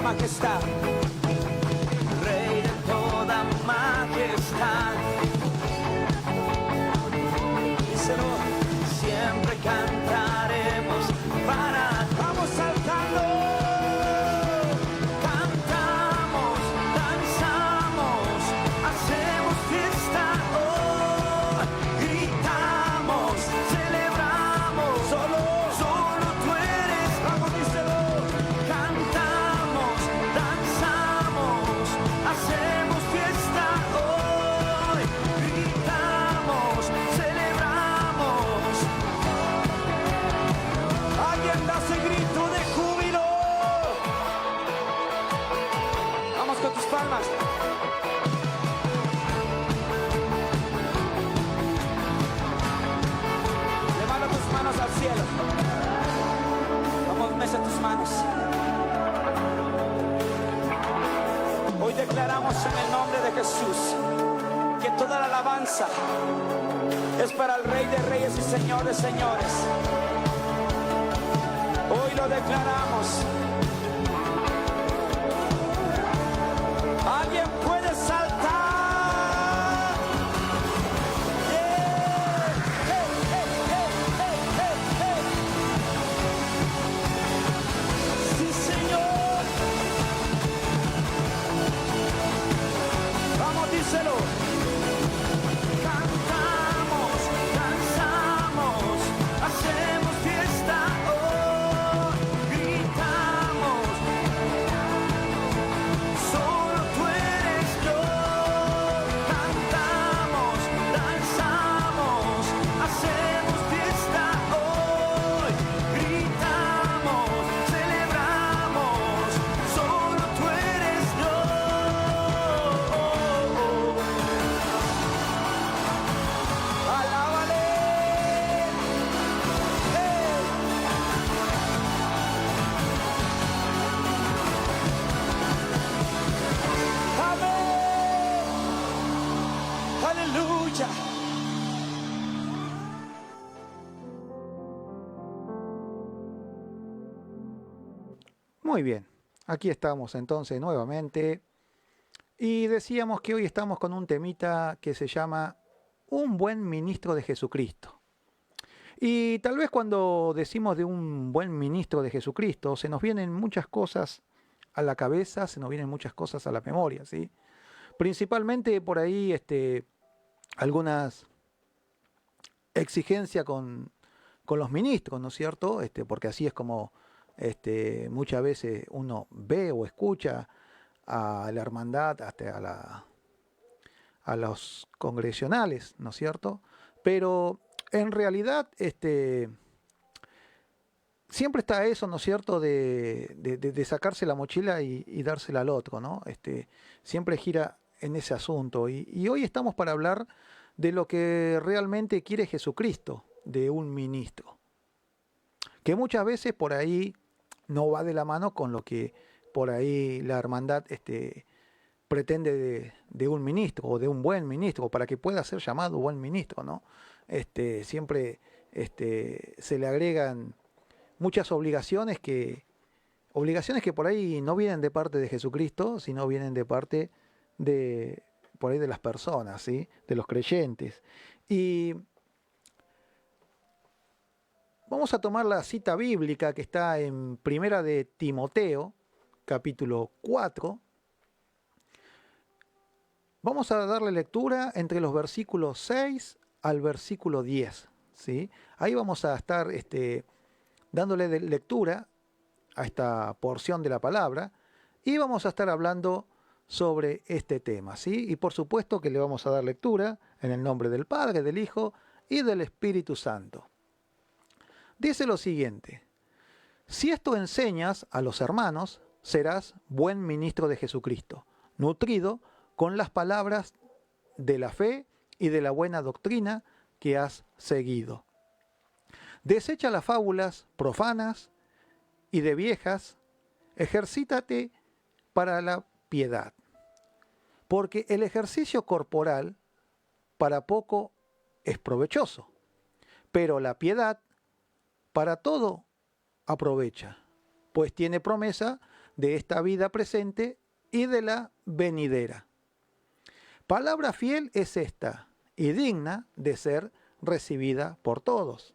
majestad, Rey de toda majestad. Díselo, siempre cantaremos para. Vamos saltando, cantamos, danzamos, hacemos fiesta, oh, gritamos, celebramos, solo tú eres. Vamos, díselo, cantamos, danzamos, hacemos fiesta, hoy, gritamos, celebramos. Alguien da ese grito de júbilo. Vamos con tus palmas. Levanta tus manos al cielo. Vamos, mesa tus manos. Hoy declaramos en el nombre de Jesús que toda la alabanza es para el Rey de Reyes y Señor de Señores. Hoy lo declaramos. Alguien puede saltar. Yeah. Hey, hey, hey, hey, hey, hey. Sí, Señor. Vamos, díselo. Cantamos, danzamos, hacemos fiesta, oh, gritamos. Solo tú eres Dios. Cantamos, danzamos, hacemos fiesta, hoy, gritamos, celebramos. Solo tú eres Dios. Alábale. Hey. Amén. Aleluya. Muy bien, aquí estamos entonces nuevamente y decíamos que hoy estamos con un temita que se llama un buen ministro de Jesucristo. Y tal vez cuando decimos de un buen ministro de Jesucristo se nos vienen muchas cosas a la cabeza, se nos vienen muchas cosas a la memoria, ¿sí? Principalmente por ahí algunas exigencias con los ministros, ¿no es cierto? Porque así es como muchas veces uno ve o escucha a la hermandad, hasta a los congresionales, ¿no es cierto? Pero en realidad siempre está eso, ¿no es cierto?, de sacarse la mochila y dársela al otro, ¿no? Siempre gira en ese asunto. Y hoy estamos para hablar de lo que realmente quiere Jesucristo de un ministro, que muchas veces por ahí no va de la mano con lo que por ahí la hermandad pretende de un ministro o de un buen ministro, para que pueda ser llamado buen ministro, ¿no? Siempre se le agregan muchas obligaciones que por ahí no vienen de parte de Jesucristo, sino vienen de parte de por ahí de las personas, ¿sí?, de los creyentes. Y vamos a tomar la cita bíblica que está en Primera de Timoteo, capítulo 4. Vamos a darle lectura entre los versículos 6 al versículo 10, ¿sí? Ahí vamos a estar dándole lectura a esta porción de la palabra y vamos a estar hablando sobre este tema, ¿sí? Y por supuesto que le vamos a dar lectura en el nombre del Padre, del Hijo y del Espíritu Santo. Dice lo siguiente: si esto enseñas a los hermanos, serás buen ministro de Jesucristo, nutrido con las palabras de la fe y de la buena doctrina que has seguido. Desecha las fábulas profanas y de viejas, ejercítate para la piedad, porque el ejercicio corporal para poco es provechoso, pero la piedad para todo aprovecha, pues tiene promesa de esta vida presente y de la venidera. Palabra fiel es esta, y digna de ser recibida por todos,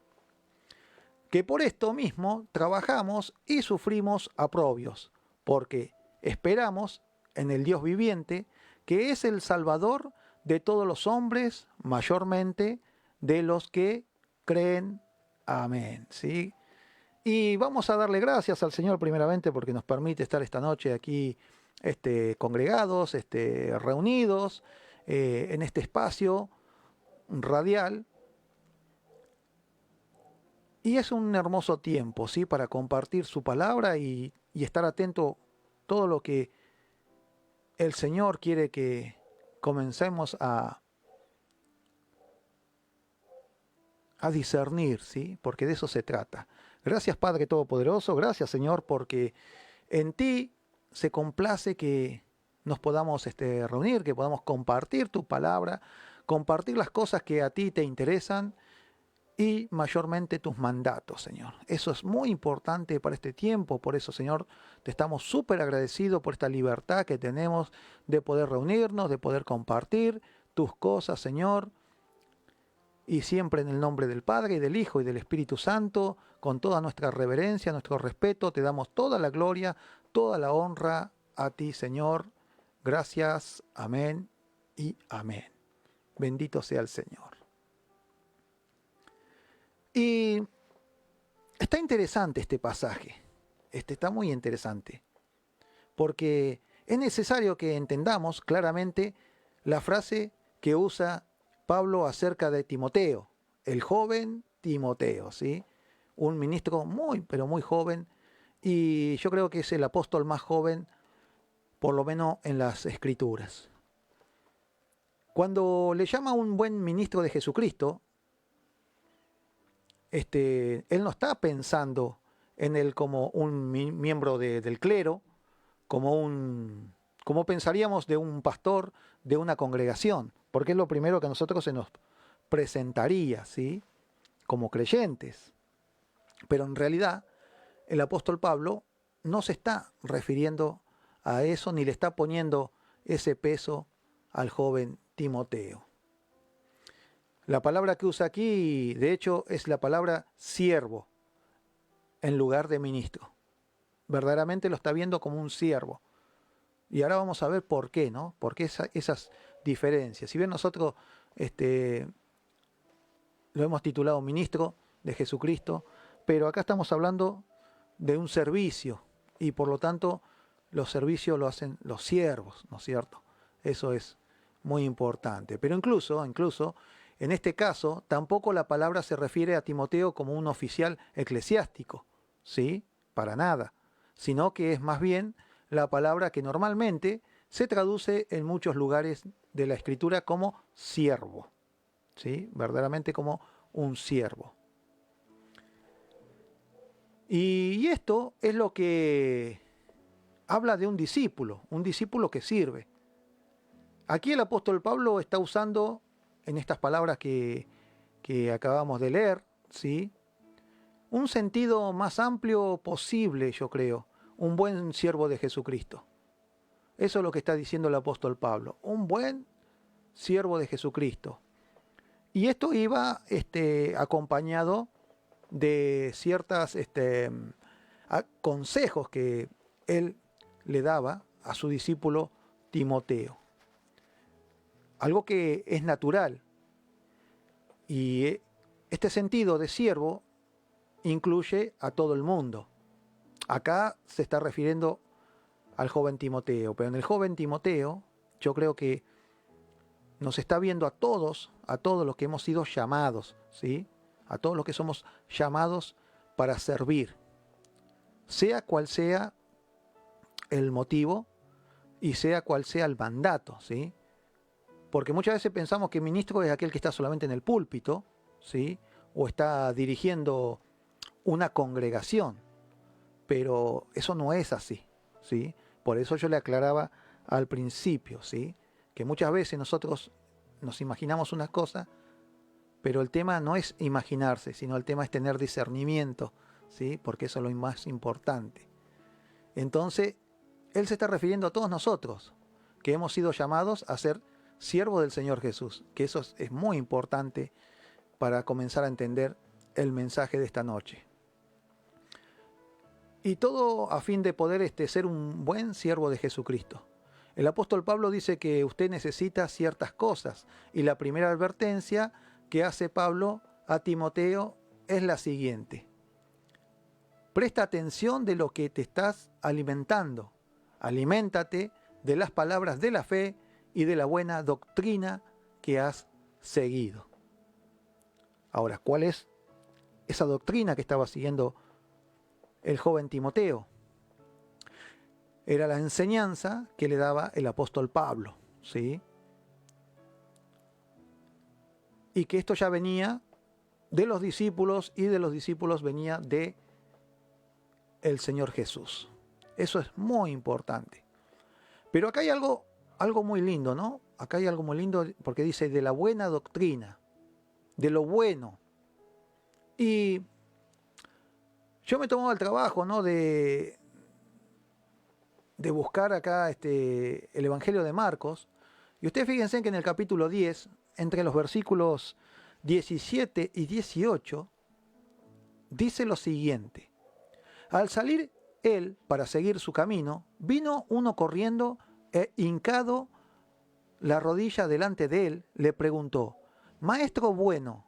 que por esto mismo trabajamos y sufrimos aprobios, porque esperamos en el Dios viviente, que es el Salvador de todos los hombres, mayormente de los que creen. Amén. ¿Sí? Y vamos a darle gracias al Señor primeramente porque nos permite estar esta noche aquí congregados, reunidos en este espacio radial. Y es un hermoso tiempo, ¿sí? Para compartir su palabra y estar atento a todo lo que el Señor quiere que comencemos a discernir, ¿sí? Porque de eso se trata. Gracias, Padre Todopoderoso, gracias, Señor, porque en ti se complace que nos podamos reunir, que podamos compartir tu palabra, compartir las cosas que a ti te interesan y mayormente tus mandatos, Señor. Eso es muy importante para este tiempo, por eso, Señor, te estamos súper agradecidos por esta libertad que tenemos de poder reunirnos, de poder compartir tus cosas, Señor, y siempre en el nombre del Padre, y del Hijo, y del Espíritu Santo, con toda nuestra reverencia, nuestro respeto, te damos toda la gloria, toda la honra a ti, Señor. Gracias, amén y amén. Bendito sea el Señor. Y está interesante este pasaje, está muy interesante, porque es necesario que entendamos claramente la frase que usa Pablo acerca de Timoteo, el joven Timoteo, ¿sí? Un ministro muy, pero muy joven, y yo creo que es el apóstol más joven, por lo menos en las Escrituras. Cuando le llama un buen ministro de Jesucristo, él no está pensando en él como un miembro del clero, como pensaríamos de un pastor de una congregación, porque es lo primero que a nosotros se nos presentaría, ¿sí? Como creyentes. Pero en realidad el apóstol Pablo no se está refiriendo a eso ni le está poniendo ese peso al joven Timoteo. La palabra que usa aquí, de hecho, es la palabra siervo en lugar de ministro. Verdaderamente lo está viendo como un siervo. Y ahora vamos a ver por qué, ¿no? Por qué esas diferencias. Si bien nosotros lo hemos titulado ministro de Jesucristo, pero acá estamos hablando de un servicio y por lo tanto los servicios lo hacen los siervos, ¿no es cierto? Eso es muy importante. Pero incluso en este caso tampoco la palabra se refiere a Timoteo como un oficial eclesiástico, ¿sí? Para nada, sino que es más bien la palabra que normalmente se traduce en muchos lugares de la Escritura como siervo, ¿sí? Verdaderamente como un siervo. Y esto es lo que habla de un discípulo que sirve. Aquí el apóstol Pablo está usando, en estas palabras que acabamos de leer, ¿sí? Un sentido más amplio posible, yo creo, un buen siervo de Jesucristo. Eso es lo que está diciendo el apóstol Pablo, un buen siervo de Jesucristo. Y esto iba acompañado de ciertos consejos que él le daba a su discípulo Timoteo. Algo que es natural. Y este sentido de siervo incluye a todo el mundo. Acá se está refiriendo al joven Timoteo, pero en el joven Timoteo yo creo que nos está viendo a todos los que hemos sido llamados, ¿sí? A todos los que somos llamados para servir, sea cual sea el motivo y sea cual sea el mandato, ¿sí? Porque muchas veces pensamos que ministro es aquel que está solamente en el púlpito, ¿sí? O está dirigiendo una congregación, pero eso no es así, ¿sí? Por eso yo le aclaraba al principio, ¿sí? Que muchas veces nosotros nos imaginamos una cosa, pero el tema no es imaginarse, sino el tema es tener discernimiento, ¿sí? Porque eso es lo más importante. Entonces, Él se está refiriendo a todos nosotros, que hemos sido llamados a ser siervos del Señor Jesús, que eso es muy importante para comenzar a entender el mensaje de esta noche. Y todo a fin de poder ser un buen siervo de Jesucristo. El apóstol Pablo dice que usted necesita ciertas cosas, y la primera advertencia que hace Pablo a Timoteo es la siguiente: presta atención de lo que te estás alimentando, aliméntate de las palabras de la fe y de la buena doctrina que has seguido. Ahora, ¿cuál es esa doctrina que estaba siguiendo el joven Timoteo? Era la enseñanza que le daba el apóstol Pablo, ¿sí? Y que esto ya venía de los discípulos, y de los discípulos venía de el Señor Jesús. Eso es muy importante. Pero acá hay algo muy lindo, ¿no? Acá hay algo muy lindo porque dice de la buena doctrina, de lo bueno. Y yo me tomaba el trabajo, ¿no?, de buscar acá el Evangelio de Marcos. Y ustedes fíjense que en el capítulo 10, entre los versículos 17 y 18, dice lo siguiente: al salir él para seguir su camino, vino uno corriendo e hincado la rodilla delante de él, le preguntó: Maestro bueno,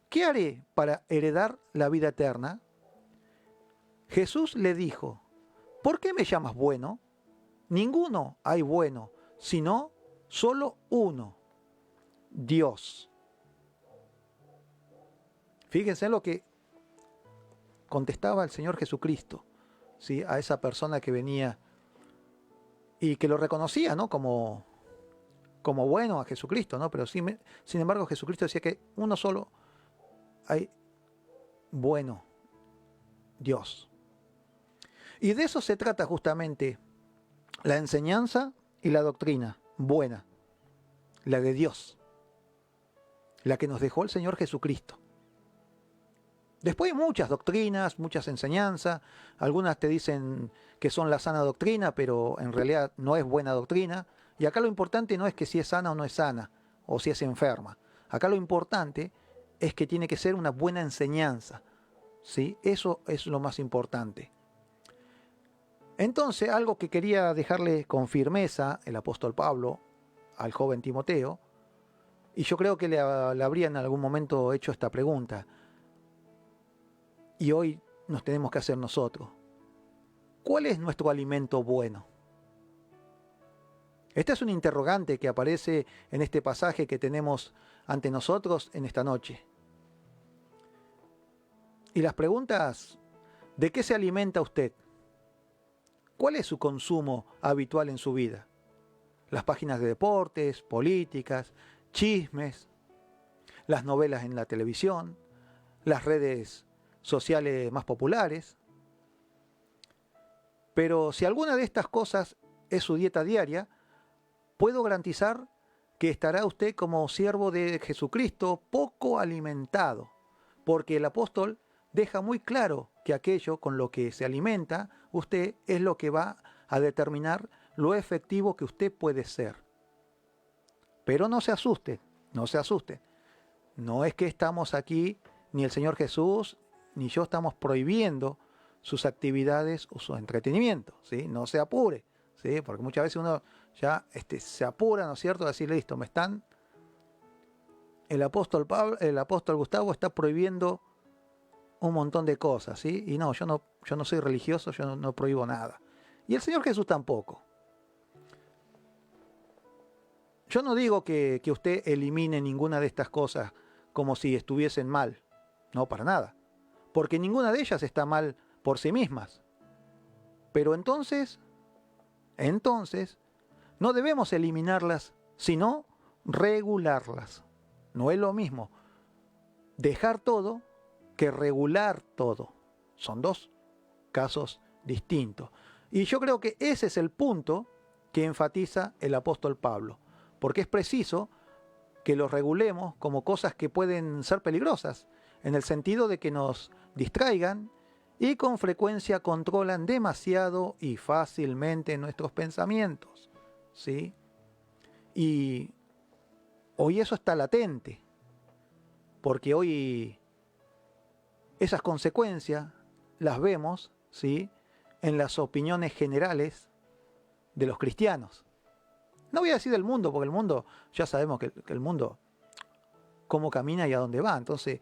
¿qué haré para heredar la vida eterna? Jesús le dijo: ¿por qué me llamas bueno? Ninguno hay bueno, sino solo uno, Dios. Fíjense en lo que contestaba el Señor Jesucristo, ¿sí?, a esa persona que venía y que lo reconocía, ¿no?, como bueno a Jesucristo, ¿no? Pero sin embargo Jesucristo decía que uno solo hay bueno, Dios. Y de eso se trata justamente la enseñanza y la doctrina buena, la de Dios, la que nos dejó el Señor Jesucristo. Después hay muchas doctrinas, muchas enseñanzas, algunas te dicen que son la sana doctrina, pero en realidad no es buena doctrina. Y acá lo importante no es que si es sana o no es sana, o si es enferma. Acá lo importante es que tiene que ser una buena enseñanza, ¿sí? Eso es lo más importante. Entonces, algo que quería dejarle con firmeza el apóstol Pablo al joven Timoteo, y yo creo que le habría en algún momento hecho esta pregunta, y hoy nos tenemos que hacer nosotros: ¿cuál es nuestro alimento bueno? Esta es un interrogante que aparece en este pasaje que tenemos ante nosotros en esta noche. Y las preguntas: ¿de qué se alimenta usted? ¿Cuál es su consumo habitual en su vida? Las páginas de deportes, políticas, chismes, las novelas en la televisión, las redes sociales más populares. Pero si alguna de estas cosas es su dieta diaria, puedo garantizar que estará usted como siervo de Jesucristo poco alimentado, porque el apóstol deja muy claro que aquello con lo que se alimenta usted es lo que va a determinar lo efectivo que usted puede ser. Pero no se asuste, no se asuste. No es que estamos aquí, ni el Señor Jesús, ni yo estamos prohibiendo sus actividades o su entretenimiento, ¿sí? No se apure, ¿sí? Porque muchas veces uno ya se apura, ¿no es cierto?, a decir: listo, el apóstol Gustavo está prohibiendo un montón de cosas, ¿sí? Y no, yo no soy religioso, yo no prohíbo nada. Y el Señor Jesús tampoco. Yo no digo que usted elimine ninguna de estas cosas como si estuviesen mal. No, para nada. Porque ninguna de ellas está mal por sí mismas. Pero entonces, no debemos eliminarlas, sino regularlas. No es lo mismo dejar todo que regular todo. Son dos casos distintos. Y yo creo que ese es el punto que enfatiza el apóstol Pablo, porque es preciso que los regulemos como cosas que pueden ser peligrosas, en el sentido de que nos distraigan y con frecuencia controlan demasiado y fácilmente nuestros pensamientos, ¿sí? Y hoy eso está latente, porque hoy esas consecuencias las vemos, ¿sí?, en las opiniones generales de los cristianos. No voy a decir del mundo, porque el mundo, ya sabemos que el mundo, cómo camina y a dónde va. Entonces,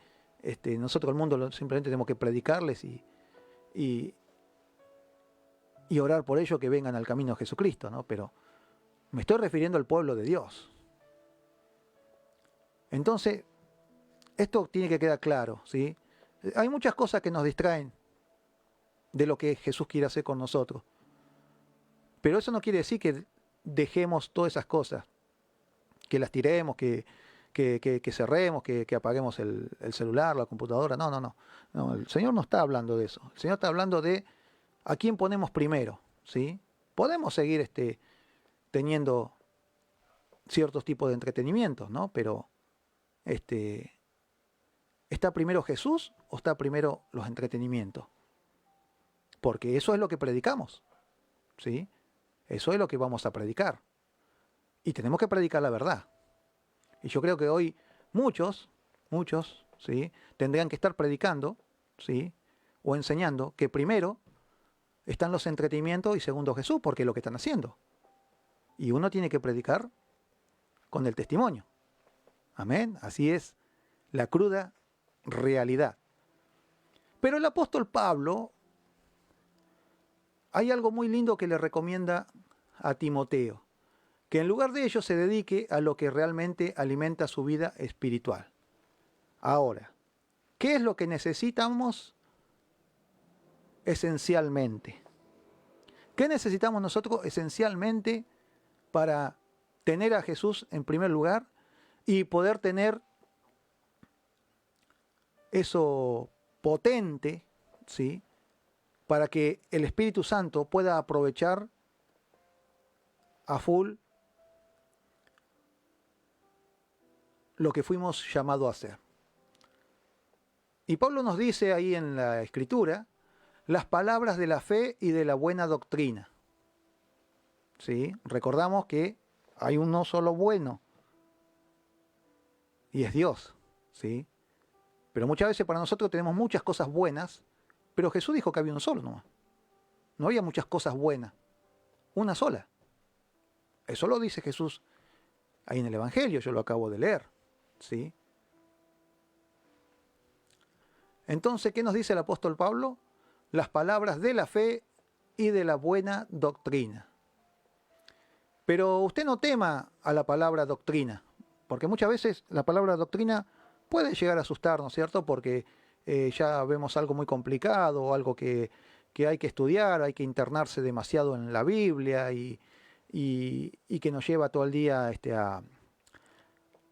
nosotros el mundo simplemente tenemos que predicarles y orar por ellos que vengan al camino de Jesucristo, ¿no? Pero me estoy refiriendo al pueblo de Dios. Entonces, esto tiene que quedar claro, ¿sí? Hay muchas cosas que nos distraen de lo que Jesús quiere hacer con nosotros. Pero eso no quiere decir que dejemos todas esas cosas, que las tiremos, que cerremos, que apaguemos el celular, la computadora. No, el Señor no está hablando de eso. El Señor está hablando de a quién ponemos primero, ¿sí? Podemos seguir teniendo ciertos tipos de entretenimientos, ¿no? Pero ¿está primero Jesús o está primero los entretenimientos? Porque eso es lo que predicamos, ¿sí? Eso es lo que vamos a predicar. Y tenemos que predicar la verdad. Y yo creo que hoy muchos, ¿sí?, tendrían que estar predicando, ¿sí?, o enseñando que primero están los entretenimientos y segundo Jesús, porque es lo que están haciendo. Y uno tiene que predicar con el testimonio. Amén. Así es la cruda realidad. Pero el apóstol Pablo, hay algo muy lindo que le recomienda a Timoteo, que en lugar de ello se dedique a lo que realmente alimenta su vida espiritual. Ahora, ¿qué es lo que necesitamos esencialmente? ¿Qué necesitamos nosotros esencialmente para tener a Jesús en primer lugar y poder tener eso potente, ¿sí?, para que el Espíritu Santo pueda aprovechar a full lo que fuimos llamados a hacer? Y Pablo nos dice ahí en la Escritura las palabras de la fe y de la buena doctrina, ¿sí? Recordamos que hay uno solo bueno y es Dios, ¿sí? Pero muchas veces para nosotros tenemos muchas cosas buenas, pero Jesús dijo que había uno solo nomás. No había muchas cosas buenas, una sola. Eso lo dice Jesús ahí en el Evangelio, yo lo acabo de leer, ¿sí? Entonces, ¿qué nos dice el apóstol Pablo? Las palabras de la fe y de la buena doctrina. Pero usted no tema a la palabra doctrina, porque muchas veces la palabra doctrina puede llegar a asustarnos, ¿cierto? Porque ya vemos algo muy complicado, o algo que hay que estudiar, hay que internarse demasiado en la Biblia y que nos lleva todo el día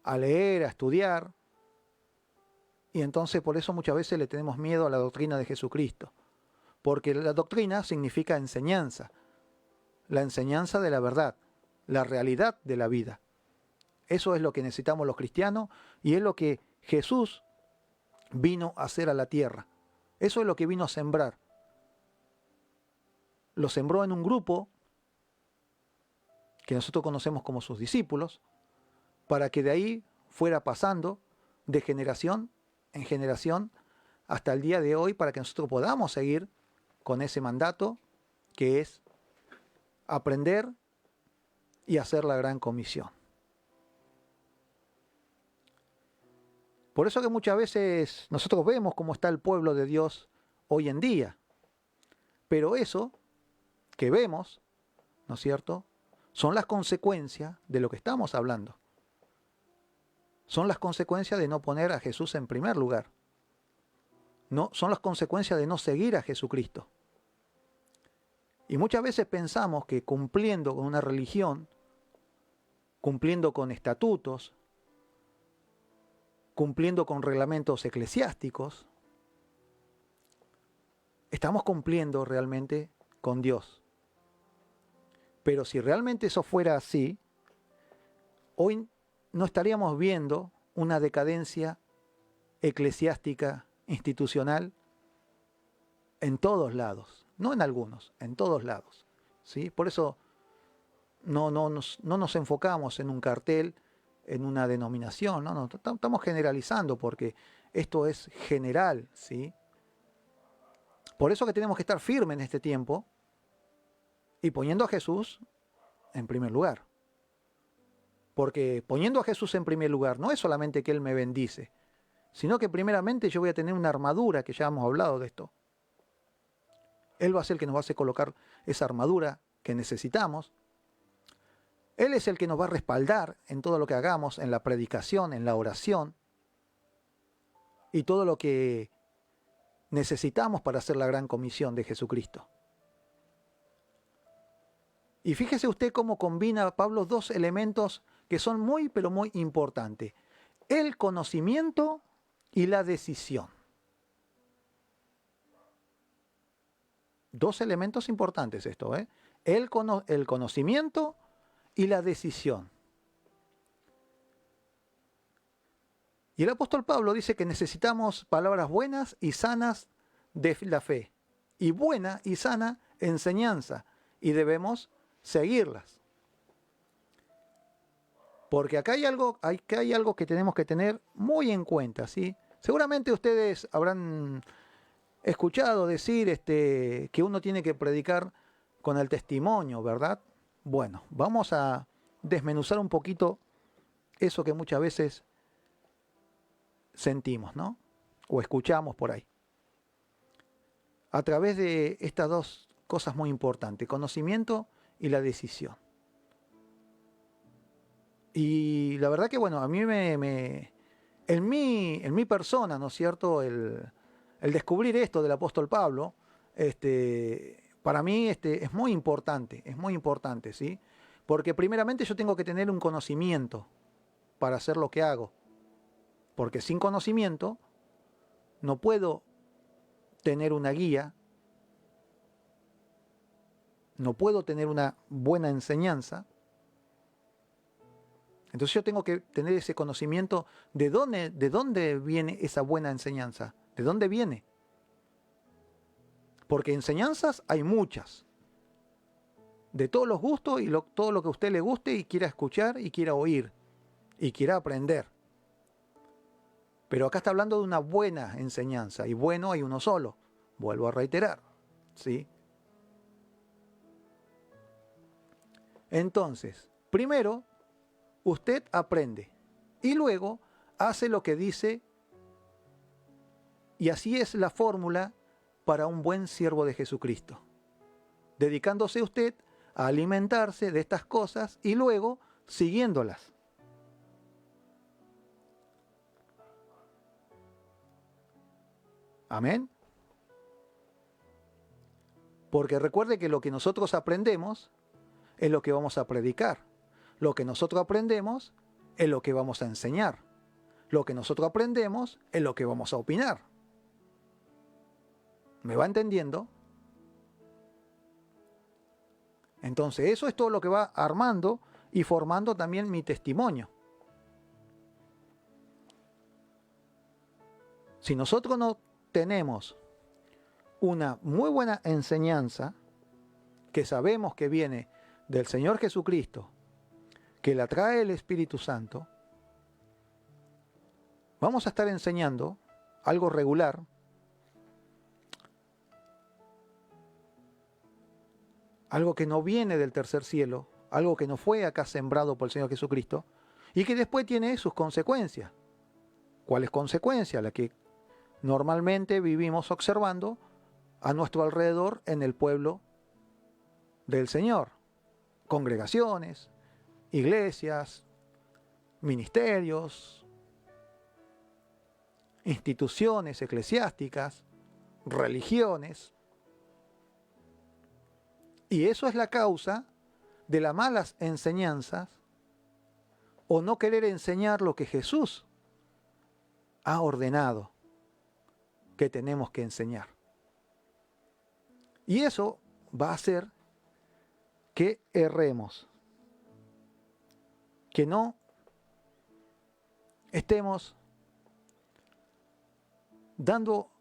a leer, a estudiar. Y entonces por eso muchas veces le tenemos miedo a la doctrina de Jesucristo. Porque la doctrina significa enseñanza. La enseñanza de la verdad, la realidad de la vida. Eso es lo que necesitamos los cristianos y es lo que Jesús vino a hacer a la tierra. Eso es lo que vino a sembrar. Lo sembró en un grupo que nosotros conocemos como sus discípulos, para que de ahí fuera pasando de generación en generación hasta el día de hoy, para que nosotros podamos seguir con ese mandato que es aprender y hacer la gran comisión. Por eso que muchas veces nosotros vemos cómo está el pueblo de Dios hoy en día, pero eso que vemos, ¿no es cierto?, son las consecuencias de lo que estamos hablando. Son las consecuencias de no poner a Jesús en primer lugar. No, son las consecuencias de no seguir a Jesucristo. Y muchas veces pensamos que cumpliendo con una religión, cumpliendo con estatutos, cumpliendo con reglamentos eclesiásticos, estamos cumpliendo realmente con Dios. Pero si realmente eso fuera así, hoy no estaríamos viendo una decadencia eclesiástica, institucional, en todos lados, no en algunos, en todos lados, ¿sí? Por eso no nos enfocamos en un cartel, en una denominación, no, estamos generalizando porque esto es general, ¿sí? Por eso que tenemos que estar firmes en este tiempo y poniendo a Jesús en primer lugar. Porque poniendo a Jesús en primer lugar no es solamente que Él me bendice, sino que primeramente yo voy a tener una armadura, que ya hemos hablado de esto. Él va a ser el que nos va a hacer colocar esa armadura que necesitamos. Él es el que nos va a respaldar en todo lo que hagamos, en la predicación, en la oración y todo lo que necesitamos para hacer la gran comisión de Jesucristo. Y fíjese usted cómo combina Pablo dos elementos que son muy, pero muy importantes. El conocimiento y la decisión. Dos elementos importantes esto, ¿eh? El conocimiento y la decisión. Y el apóstol Pablo dice que necesitamos palabras buenas y sanas de la fe, y buena y sana enseñanza, y debemos seguirlas. Porque acá hay algo que tenemos que tener muy en cuenta, ¿sí? Seguramente ustedes habrán escuchado decir que uno tiene que predicar con el testimonio, ¿verdad? Bueno, vamos a desmenuzar un poquito eso que muchas veces sentimos, ¿no? O escuchamos por ahí. A través de estas dos cosas muy importantes, conocimiento y la decisión. Y la verdad que, bueno, a mí en mi persona, ¿no es cierto?, el descubrir esto del apóstol Pablo, para mí es muy importante, ¿sí? Porque primeramente yo tengo que tener un conocimiento para hacer lo que hago. Porque sin conocimiento no puedo tener una guía, no puedo tener una buena enseñanza. Entonces yo tengo que tener ese conocimiento de dónde viene esa buena enseñanza, de dónde viene. Porque enseñanzas hay muchas, de todos los gustos y todo lo que a usted le guste y quiera escuchar y quiera oír y quiera aprender. Pero acá está hablando de una buena enseñanza, y bueno hay uno solo, vuelvo a reiterar, ¿sí? Entonces, primero, usted aprende, y luego hace lo que dice, y así es la fórmula para un buen siervo de Jesucristo. Dedicándose usted a alimentarse de estas cosas y luego siguiéndolas. Amén. Porque recuerde que lo que nosotros aprendemos es lo que vamos a predicar. Lo que nosotros aprendemos es lo que vamos a enseñar. Lo que nosotros aprendemos es lo que vamos a opinar. ¿Me va entendiendo? Entonces eso es todo lo que va armando y formando también mi testimonio. Si nosotros no tenemos una muy buena enseñanza que sabemos que viene del Señor Jesucristo, que la trae el Espíritu Santo, vamos a estar enseñando algo regular, algo que no viene del tercer cielo, algo que no fue acá sembrado por el Señor Jesucristo, y que después tiene sus consecuencias. ¿Cuáles consecuencias? Las que normalmente vivimos observando a nuestro alrededor en el pueblo del Señor. Congregaciones, iglesias, ministerios, instituciones eclesiásticas, religiones. Y eso es la causa de las malas enseñanzas o no querer enseñar lo que Jesús ha ordenado que tenemos que enseñar. Y eso va a hacer que erremos, que no estemos dando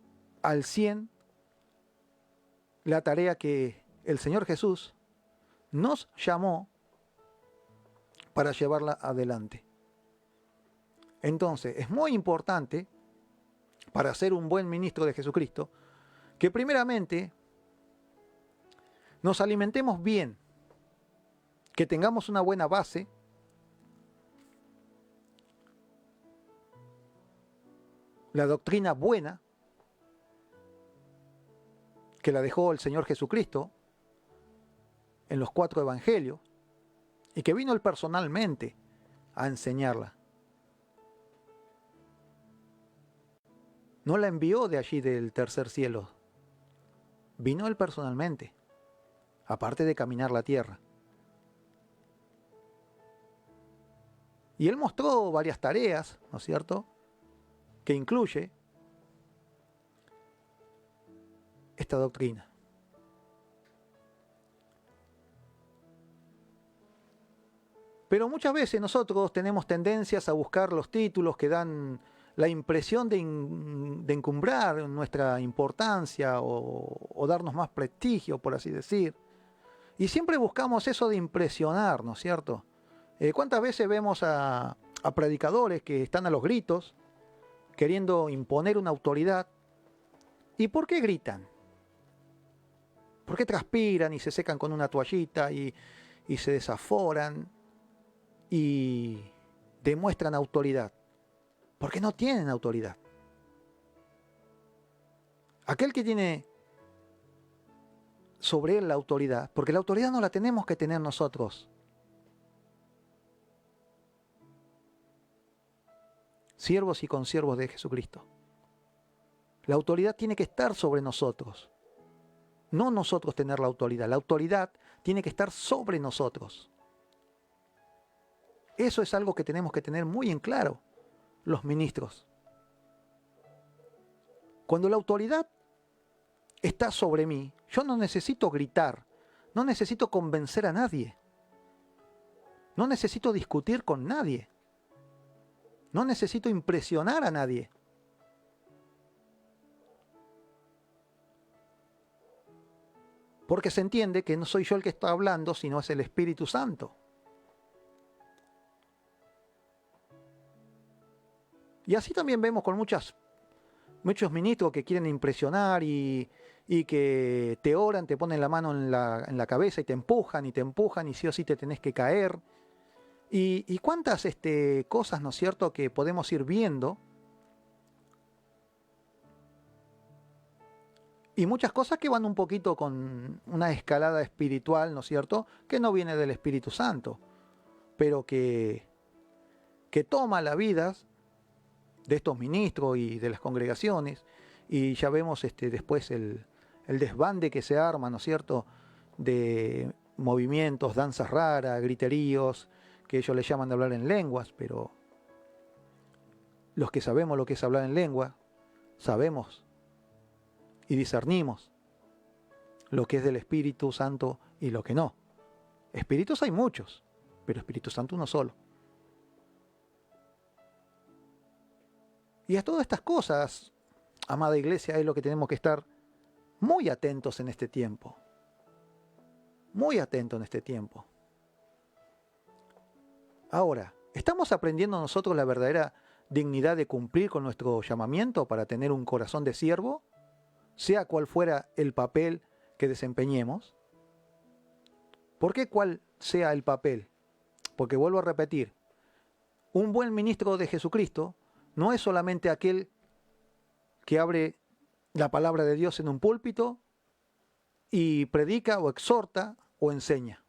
al 100 la tarea que el Señor Jesús nos llamó para llevarla adelante. Entonces, es muy importante, para ser un buen ministro de Jesucristo, que primeramente nos alimentemos bien, que tengamos una buena base, la doctrina buena, que la dejó el Señor Jesucristo en los 4 evangelios, y que vino Él personalmente a enseñarla. No la envió de allí del tercer cielo, vino Él personalmente, aparte de caminar la tierra. Y Él mostró varias tareas, ¿no es cierto?, que incluye esta doctrina. Pero muchas veces nosotros tenemos tendencias a buscar los títulos que dan la impresión de encumbrar nuestra importancia o darnos más prestigio, por así decir. Y siempre buscamos eso de impresionar, ¿no es cierto? ¿Cuántas veces vemos a predicadores que están a los gritos, queriendo imponer una autoridad? ¿Y por qué gritan? ¿Por qué transpiran y se secan con una toallita y se desaforan y demuestran autoridad? Porque no tienen autoridad. Aquel que tiene sobre él la autoridad, porque la autoridad no la tenemos que tener nosotros. Siervos y consiervos de Jesucristo. La autoridad tiene que estar sobre nosotros. No nosotros tener la autoridad. La autoridad tiene que estar sobre nosotros. Eso es algo que tenemos que tener muy en claro los ministros. Cuando la autoridad está sobre mí, yo no necesito gritar, no necesito convencer a nadie, no necesito discutir con nadie, no necesito impresionar a nadie. Porque se entiende que no soy yo el que está hablando, sino es el Espíritu Santo. Y así también vemos con muchos ministros que quieren impresionar y que te oran, te ponen la mano en la cabeza y te empujan y sí o sí te tenés que caer. Y cuántas cosas, ¿no es cierto?, que podemos ir viendo. Y muchas cosas que van un poquito con una escalada espiritual, ¿no es cierto?, que no viene del Espíritu Santo, pero que toma la vida de estos ministros y de las congregaciones, y ya vemos después el desbande que se arma, ¿no es cierto?, de movimientos, danzas raras, griteríos, que ellos le llaman de hablar en lenguas, pero los que sabemos lo que es hablar en lengua, sabemos y discernimos lo que es del Espíritu Santo y lo que no. Espíritus hay muchos, pero Espíritu Santo uno solo. Y a todas estas cosas, amada iglesia, es lo que tenemos que estar muy atentos en este tiempo. Muy atentos en este tiempo. Ahora, ¿estamos aprendiendo nosotros la verdadera dignidad de cumplir con nuestro llamamiento para tener un corazón de siervo? Sea cual fuera el papel que desempeñemos. ¿Por qué cuál sea el papel? Porque vuelvo a repetir, un buen ministro de Jesucristo no es solamente aquel que abre la palabra de Dios en un púlpito y predica o exhorta o enseña.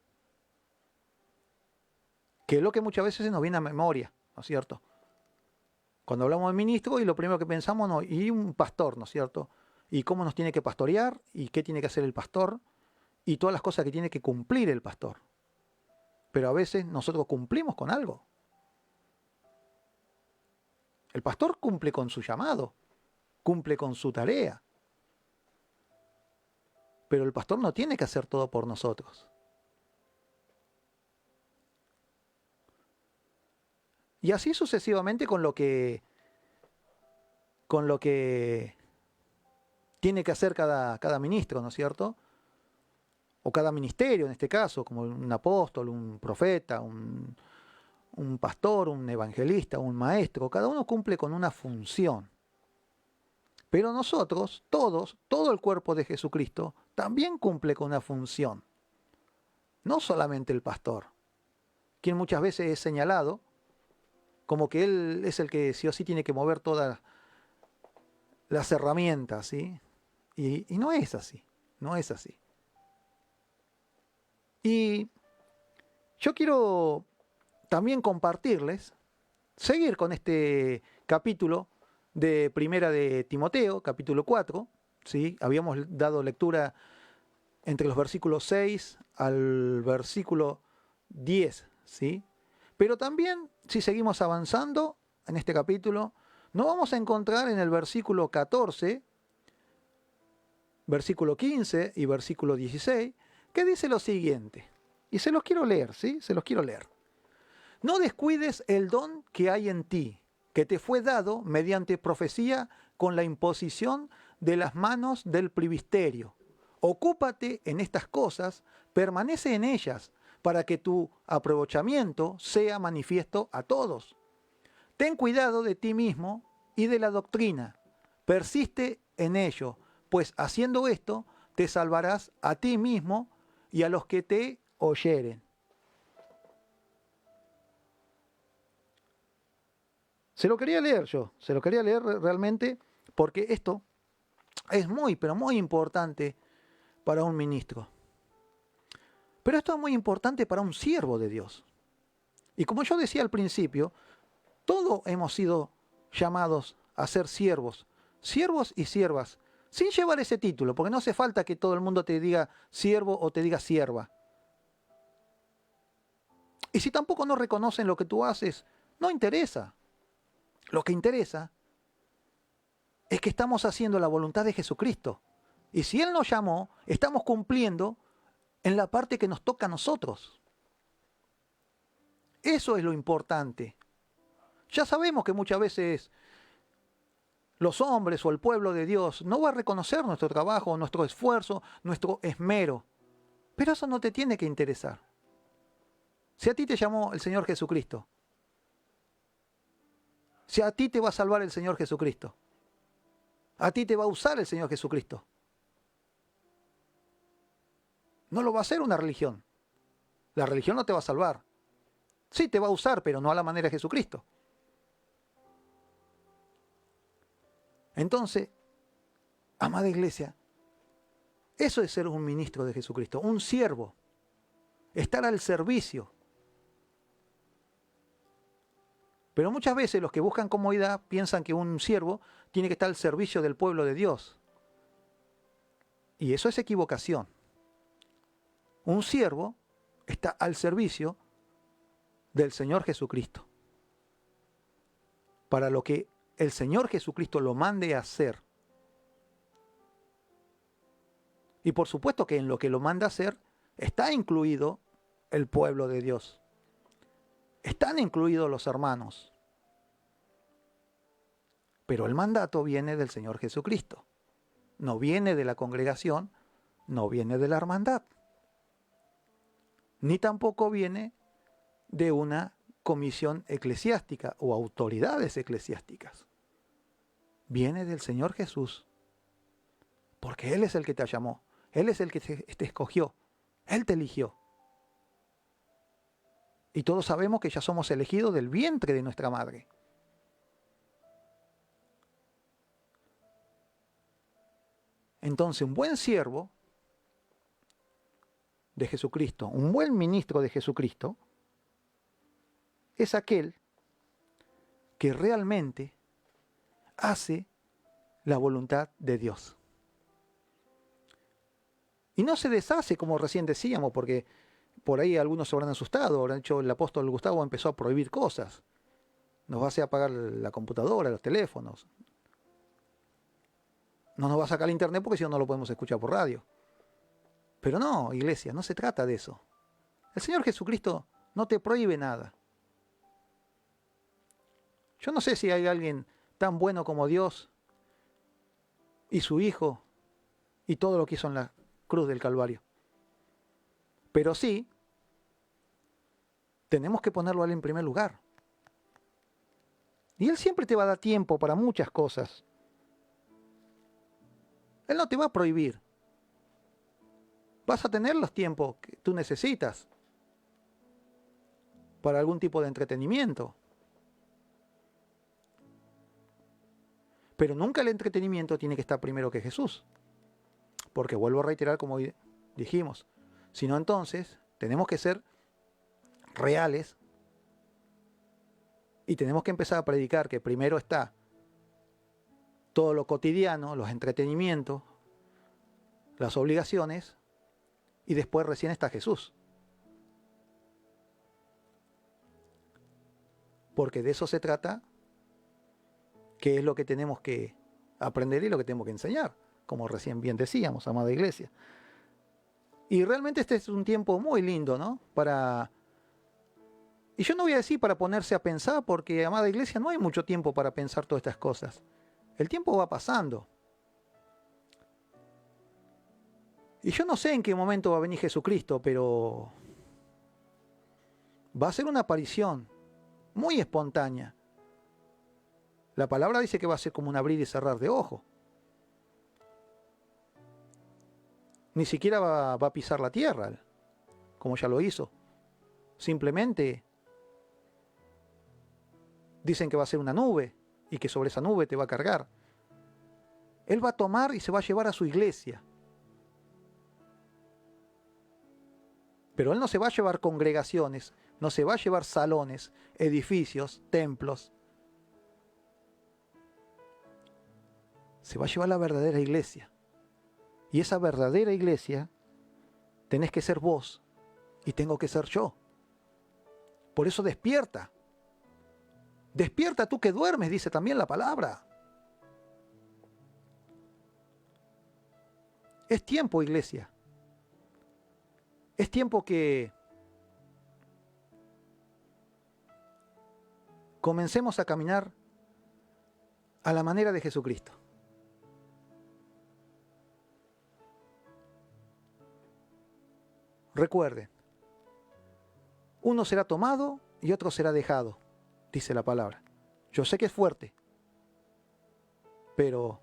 Que es lo que muchas veces se nos viene a memoria, ¿no es cierto? Cuando hablamos de ministro y lo primero que pensamos, no, y un pastor, ¿no es cierto? Y cómo nos tiene que pastorear y qué tiene que hacer el pastor y todas las cosas que tiene que cumplir el pastor. Pero a veces nosotros cumplimos con algo. El pastor cumple con su llamado, cumple con su tarea. Pero el pastor no tiene que hacer todo por nosotros. Y así sucesivamente con lo que tiene que hacer cada ministro, ¿no es cierto? O cada ministerio en este caso, como un apóstol, un profeta, un pastor, un evangelista, un maestro. Cada uno cumple con una función. Pero nosotros, todos, todo el cuerpo de Jesucristo, también cumple con una función. No solamente el pastor, quien muchas veces es señalado como que él es el que sí o sí tiene que mover todas las herramientas, ¿sí? Y no es así, no es así. Y yo quiero también compartirles, seguir con este capítulo de Primera de Timoteo, capítulo 4, ¿sí? Habíamos dado lectura entre los versículos 6 al versículo 10, ¿sí? Pero también, si seguimos avanzando en este capítulo, nos vamos a encontrar en el versículo 14, versículo 15 y versículo 16, que dice lo siguiente. Y se los quiero leer, ¿sí? Se los quiero leer. No descuides el don que hay en ti, que te fue dado mediante profecía con la imposición de las manos del presbiterio. Ocúpate en estas cosas, permanece en ellas, para que tu aprovechamiento sea manifiesto a todos. Ten cuidado de ti mismo y de la doctrina. Persiste en ello, pues haciendo esto te salvarás a ti mismo y a los que te oyeren. Se lo quería leer yo, se lo quería leer realmente porque esto es muy, pero muy importante para un ministro. Pero esto es muy importante para un siervo de Dios. Y como yo decía al principio, todos hemos sido llamados a ser siervos, siervos y siervas, sin llevar ese título, porque no hace falta que todo el mundo te diga siervo o te diga sierva. Y si tampoco no reconocen lo que tú haces, no interesa. Lo que interesa es que estamos haciendo la voluntad de Jesucristo. Y si Él nos llamó, estamos cumpliendo en la parte que nos toca a nosotros. Eso es lo importante. Ya sabemos que muchas veces los hombres o el pueblo de Dios no va a reconocer nuestro trabajo, nuestro esfuerzo, nuestro esmero. Pero eso no te tiene que interesar. Si a ti te llamó el Señor Jesucristo, si a ti te va a salvar el Señor Jesucristo, a ti te va a usar el Señor Jesucristo, no lo va a hacer una religión. La religión no te va a salvar. Sí, te va a usar, pero no a la manera de Jesucristo. Entonces, amada iglesia, eso es ser un ministro de Jesucristo, un siervo, estar al servicio. Pero muchas veces los que buscan comodidad piensan que un siervo tiene que estar al servicio del pueblo de Dios. Y eso es equivocación. Un siervo está al servicio del Señor Jesucristo, para lo que el Señor Jesucristo lo mande a hacer. Y por supuesto que en lo que lo manda a hacer está incluido el pueblo de Dios. Están incluidos los hermanos. Pero el mandato viene del Señor Jesucristo. No viene de la congregación, no viene de la hermandad. Ni tampoco viene de una comisión eclesiástica o autoridades eclesiásticas. Viene del Señor Jesús, porque Él es el que te llamó, Él es el que te escogió, Él te eligió. Y todos sabemos que ya somos elegidos del vientre de nuestra madre. Entonces, un buen siervo de Jesucristo, un buen ministro de Jesucristo, es aquel que realmente hace la voluntad de Dios. Y no se deshace, como recién decíamos, porque por ahí algunos se habrán asustado, habrán dicho, el apóstol Gustavo empezó a prohibir cosas. Nos va a hacer apagar la computadora, los teléfonos. No nos va a sacar el internet porque si no, no lo podemos escuchar por radio. Pero no, iglesia, no se trata de eso. El Señor Jesucristo no te prohíbe nada. Yo no sé si hay alguien tan bueno como Dios y su Hijo y todo lo que hizo en la cruz del Calvario. Pero sí, tenemos que ponerlo a Él en primer lugar. Y Él siempre te va a dar tiempo para muchas cosas. Él no te va a prohibir. Vas a tener los tiempos que tú necesitas para algún tipo de entretenimiento. Pero nunca el entretenimiento tiene que estar primero que Jesús. Porque vuelvo a reiterar, como dijimos, si no, entonces tenemos que ser reales y tenemos que empezar a predicar que primero está todo lo cotidiano, los entretenimientos, las obligaciones, y después recién está Jesús. Porque de eso se trata, que es lo que tenemos que aprender y lo que tenemos que enseñar, como recién bien decíamos, amada iglesia. Y realmente este es un tiempo muy lindo, ¿no? Y yo no voy a decir para ponerse a pensar, porque, amada iglesia, no hay mucho tiempo para pensar todas estas cosas. El tiempo va pasando. Y yo no sé en qué momento va a venir Jesucristo, pero va a ser una aparición muy espontánea. La palabra dice que va a ser como un abrir y cerrar de ojo. Ni siquiera va a pisar la tierra, como ya lo hizo. Simplemente dicen que va a ser una nube y que sobre esa nube te va a cargar. Él va a tomar y se va a llevar a su iglesia. Pero Él no se va a llevar congregaciones, no se va a llevar salones, edificios, templos. Se va a llevar la verdadera iglesia. Y esa verdadera iglesia tenés que ser vos y tengo que ser yo. Por eso despierta. Despierta tú que duermes, dice también la palabra. Es tiempo, iglesia. Es tiempo que comencemos a caminar a la manera de Jesucristo. Recuerden, uno será tomado y otro será dejado, dice la palabra. Yo sé que es fuerte, pero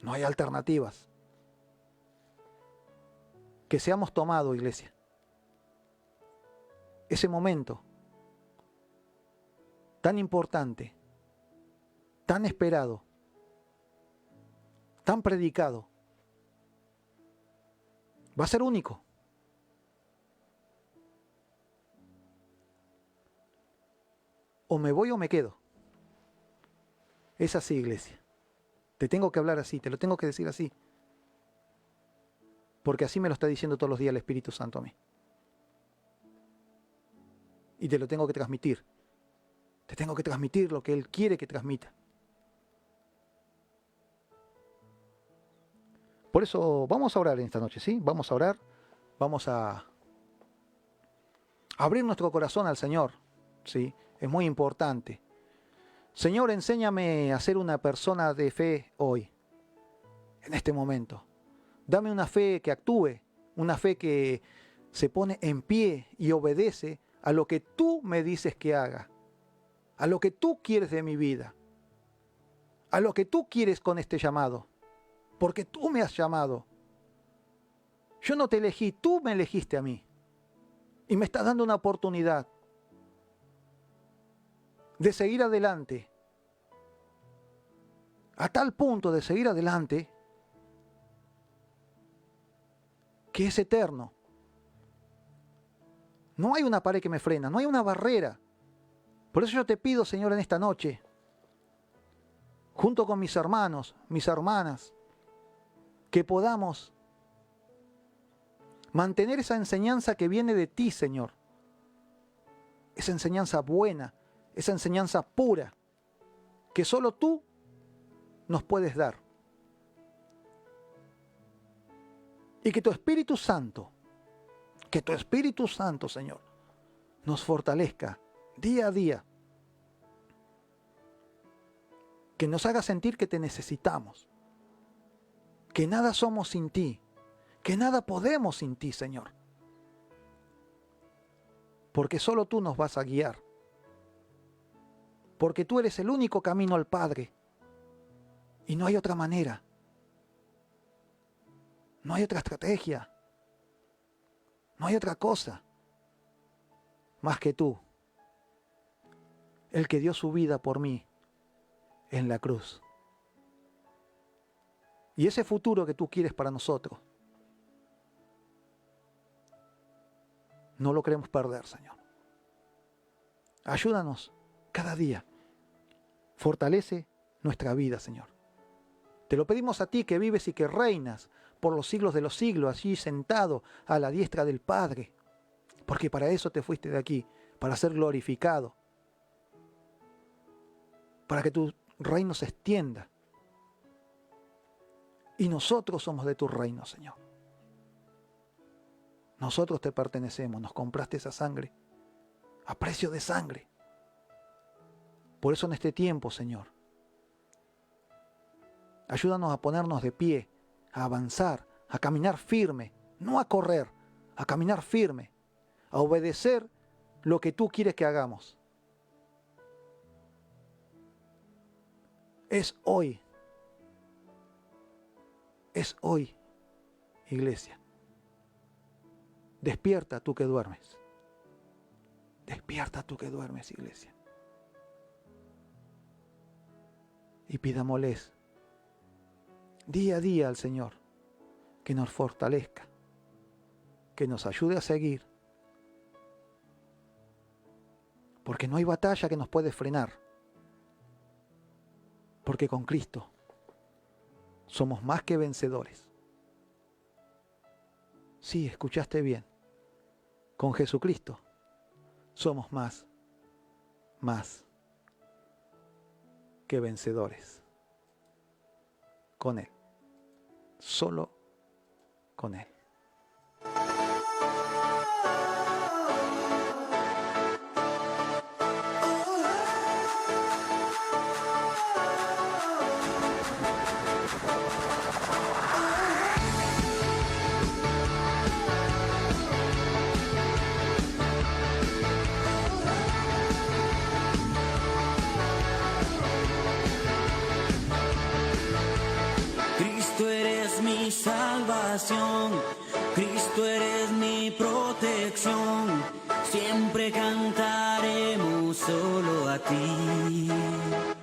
no hay alternativas. Que seamos tomados, iglesia. Ese momento tan importante, tan esperado, tan predicado, va a ser único. O me voy o me quedo. Es así, iglesia. Te tengo que hablar así, te lo tengo que decir así. Porque así me lo está diciendo todos los días el Espíritu Santo a mí. Y te lo tengo que transmitir. Te tengo que transmitir lo que Él quiere que transmita. Por eso vamos a orar en esta noche, ¿sí? Vamos a orar. Vamos a abrir nuestro corazón al Señor, ¿sí? Es muy importante. Señor, enséñame a ser una persona de fe hoy, en este momento. Dame una fe que actúe, una fe que se pone en pie y obedece a lo que tú me dices que haga, a lo que tú quieres de mi vida, a lo que tú quieres con este llamado, porque tú me has llamado. Yo no te elegí, tú me elegiste a mí y me estás dando una oportunidad de seguir adelante, a tal punto de seguir adelante que es eterno. No hay una pared que me frena, no hay una barrera. Por eso yo te pido, Señor, en esta noche, junto con mis hermanos, mis hermanas, que podamos mantener esa enseñanza que viene de ti, Señor. Esa enseñanza buena, esa enseñanza pura, que solo tú nos puedes dar. Y que tu Espíritu Santo, Señor, nos fortalezca día a día. Que nos haga sentir que te necesitamos. que nada somos sin ti, que nada podemos sin ti, Señor. Porque solo tú nos vas a guiar. Porque tú eres el único camino al Padre. Y no hay otra manera. No hay otra estrategia. No hay otra cosa más que tú, el que dio su vida por mí en la cruz. Y ese futuro que tú quieres para nosotros, no lo queremos perder, Señor. Ayúdanos cada día. Fortalece nuestra vida, Señor. Te lo pedimos a ti que vives y que reinas por los siglos de los siglos, allí sentado a la diestra del Padre. Porque para eso te fuiste de aquí, para ser glorificado. Para que tu reino se extienda. Y nosotros somos de tu reino, Señor. Nosotros te pertenecemos, nos compraste esa sangre, a precio de sangre. Por eso en este tiempo, Señor, ayúdanos a ponernos de pie, a avanzar, a caminar firme, no a correr, a caminar firme, a obedecer lo que tú quieres que hagamos. Es hoy, iglesia. Despierta tú que duermes. Despierta tú que duermes, iglesia. Y pidámosles día a día al Señor que nos fortalezca, que nos ayude a seguir, porque no hay batalla que nos puede frenar, porque con Cristo somos más que vencedores. Sí, escuchaste bien, con Jesucristo somos más que vencedores. Con Él, solo con Él. Cristo eres mi salvación, Cristo eres mi protección, siempre cantaremos solo a ti.